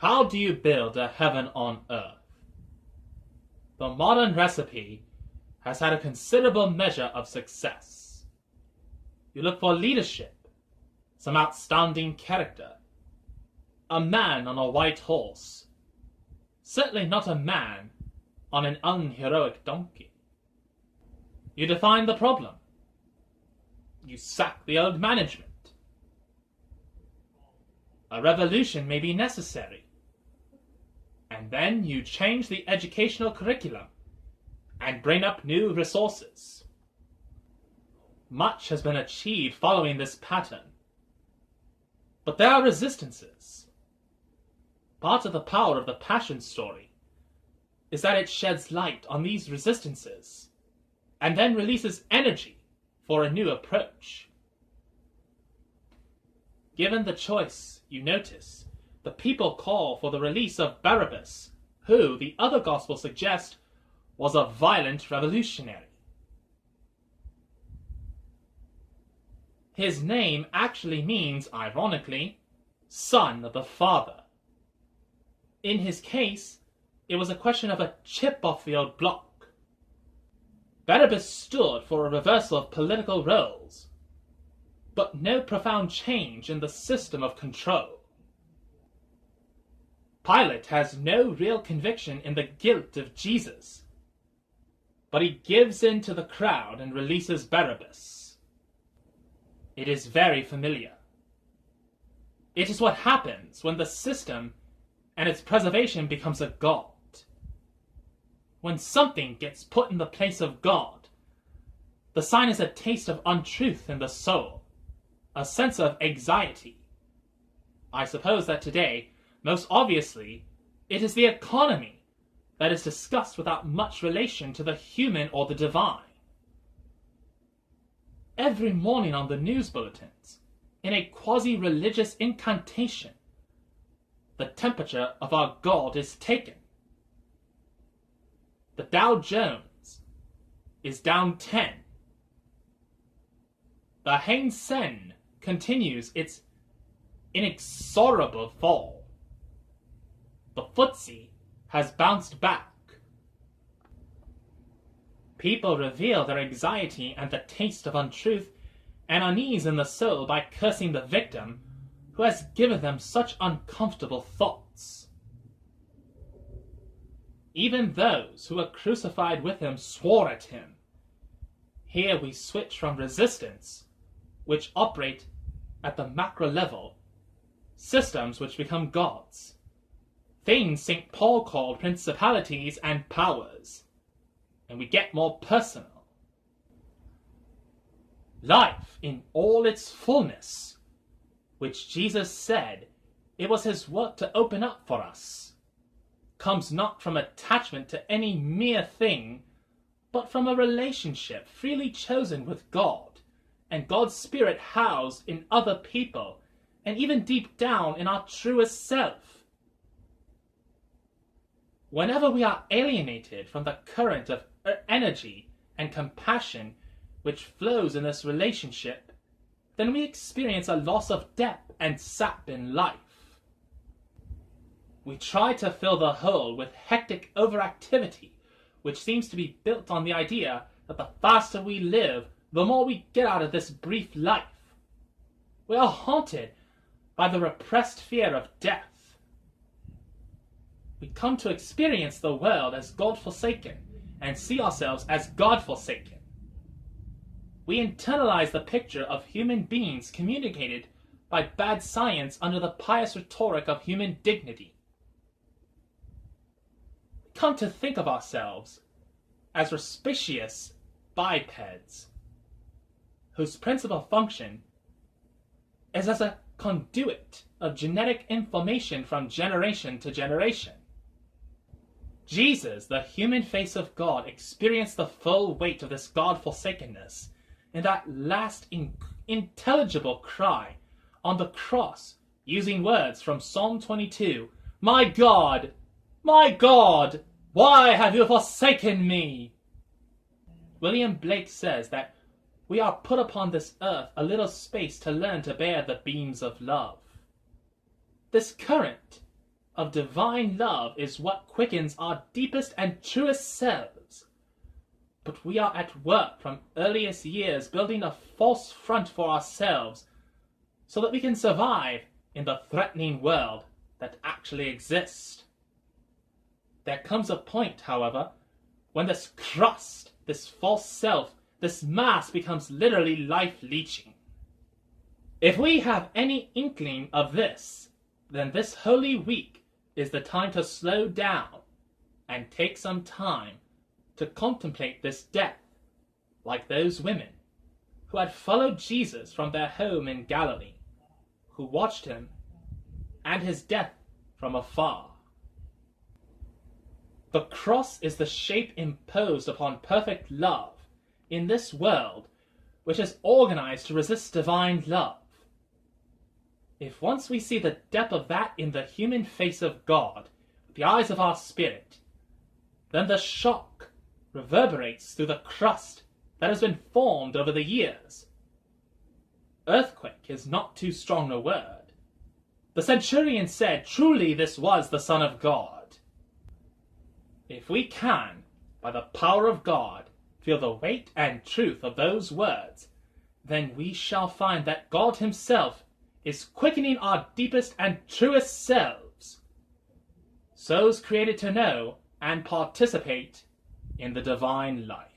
How do you build a heaven on earth? The modern recipe has had a considerable measure of success. You look for leadership, some outstanding character, a man on a white horse, certainly not a man on an unheroic donkey. You define the problem. You sack the old management. A revolution may be necessary. And then you change the educational curriculum and bring up new resources. Much has been achieved following this pattern. But there are resistances. Part of the power of the Passion story is that it sheds light on these resistances and then releases energy for a new approach. Given the choice, you notice, the people call for the release of Barabbas, who, the other Gospels suggest, was a violent revolutionary. His name actually means, ironically, son of the Father. In his case, it was a question of a chip off the old block. Barabbas stood for a reversal of political roles, but no profound change in the system of control. Pilate has no real conviction in the guilt of Jesus, but he gives in to the crowd and releases Barabbas. It is very familiar. It is what happens when the system and its preservation becomes a god. When something gets put in the place of God, the sign is a taste of untruth in the soul, a sense of anxiety. I suppose that today, most obviously, it is the economy that is discussed without much relation to the human or the divine. Every morning on the news bulletins, in a quasi-religious incantation, the temperature of our God is taken. The Dow Jones is down 10. The Hang Seng continues its inexorable fall. The FTSE has bounced back. People reveal their anxiety and the taste of untruth and unease in the soul by cursing the victim who has given them such uncomfortable thoughts. Even those who were crucified with him swore at him. Here we switch from resistance, which operate at the macro level, systems which become gods, things St. Paul called principalities and powers, and we get more personal. Life in all its fullness, which Jesus said it was his work to open up for us, comes not from attachment to any mere thing, but from a relationship freely chosen with God, and God's Spirit housed in other people, and even deep down in our truest self. Whenever we are alienated from the current of energy and compassion which flows in this relationship, then we experience a loss of depth and sap in life. We try to fill the hole with hectic overactivity, which seems to be built on the idea that the faster we live, the more we get out of this brief life. We are haunted by the repressed fear of death. We come to experience the world as God-forsaken and see ourselves as God-forsaken. We internalize the picture of human beings communicated by bad science under the pious rhetoric of human dignity. We come to think of ourselves as rapacious bipeds, whose principal function is as a conduit of genetic information from generation to generation. Jesus, the human face of God, experienced the full weight of this God-forsakenness in that last intelligible cry on the cross, using words from Psalm 22, my God, why have you forsaken me?" William Blake says that we are put upon this earth a little space to learn to bear the beams of love. This current of divine love is what quickens our deepest and truest selves. But we are at work from earliest years building a false front for ourselves so that we can survive in the threatening world that actually exists. There comes a point, however, when this crust, this false self, this mask becomes literally life-leeching. If we have any inkling of this, then this Holy Week is the time to slow down and take some time to contemplate this death, like those women who had followed Jesus from their home in Galilee, who watched him and his death from afar. The cross is the shape imposed upon perfect love in this world which is organized to resist divine love. If once we see the depth of that in the human face of God with the eyes of our spirit, then the shock reverberates through the crust that has been formed over the years. Earthquake is not too strong a word. The centurion said, "Truly this was the Son of God." If we can, by the power of God, feel the weight and truth of those words, then we shall find that God himself is quickening our deepest and truest selves, souls created to know and participate in the divine life.